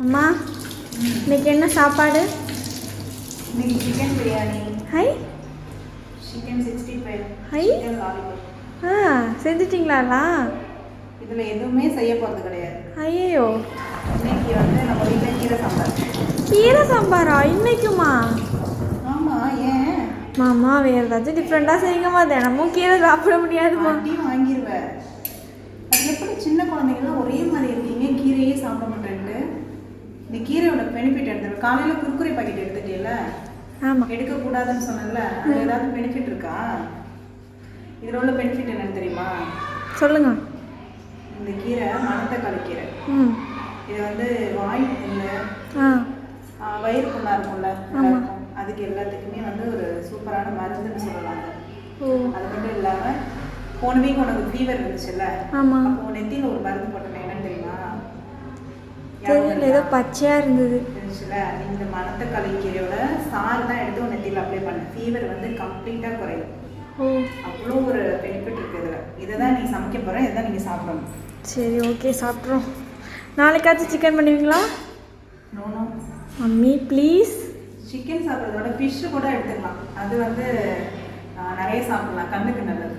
அம்மா இன்னைக்கு என்ன சாப்பாடு? இன்னைக்கு சிக்கன் பிரியாணி. ஹை சிக்கன் 65. ஹை சிக்கன் லாலிபாப். செஞ்சிட்டிங்களாலாம்? இதில் எதுவுமே செய்ய போகிறது கிடையாது. ஐயோ, இன்னைக்கு வந்து நம்ம வீட்டில் கீரை சாம்பார். கீரை சாம்பாரா இன்னைக்குமா? ஆமாம். ஏன் மாமா வேறு ஏதாச்சும் டிஃப்ரெண்ட்டாக செய்யுங்கம்மா, தினமும் கீரை சாப்பிட முடியாதுமா. அடியும் வாங்கிடுவேன். அது எப்படி சின்ன குழந்தைங்களாம் ஒரே மாதிரி இருக்கீங்க, கீரையே சாப்பிட மாட்டேன்ட்டு? இந்த கீரையோட பெனிஃபிட் எடுத்துருவேன். காலையில் குர்குரே பாக்கெட் எடுத்துட்டேல? ஆமாம். எடுக்கக்கூடாதுன்னு சொன்னல, அது ஏதாவது பெனிஃபிட் இருக்கா? இதில் உள்ள பெனிஃபிட் என்னன்னு தெரியுமா? சொல்லுங்க. இந்த கீரை மணத்தக்காளி கீரை. இது வந்து வாய் புண்ணு, வயிறு புண்ணா இருக்கும்ல, அதுக்கு எல்லாத்துக்குமே வந்து ஒரு சூப்பரான மருந்துன்னு சொல்லலாம். அது மட்டும் இல்லாமல் போன வீக் உனக்கு ஃபீவர் இருந்துச்சுல்ல, அப்போ நெத்தியில் ஒரு மருந்து போட்டேன். என்னன்னு தெரியுமா? தெரியல, ஏதோ பச்சையாக இருந்தது இருந்துச்சுல. இந்த மணத்தக்காளி கீரையோட சாறு தான் எடுத்து நெத்தியில் அப்ளை பண்ணேன். ஃபீவர் வந்து கம்ப்ளீட்டாக குறையும். அவ்வளோ ஒரு பெனிஃபிட் இருக்குது இதில். இதை தான் நீ சமைக்க போகிறேன், இதை தான் நீங்கள் சாப்பிடணும். சரி, ஓகே, சாப்பிட்றோம். நாளைக்காச்சும் சிக்கன் பண்ணுவீங்களா? No mummy please. சிக்கன் சாப்பிட்றதோட ஃபிஷ்ஷு கூட எடுத்துக்கலாம். அது வந்து நிறைய சாப்பிடலாம், கண்ணுக்கு நல்லது.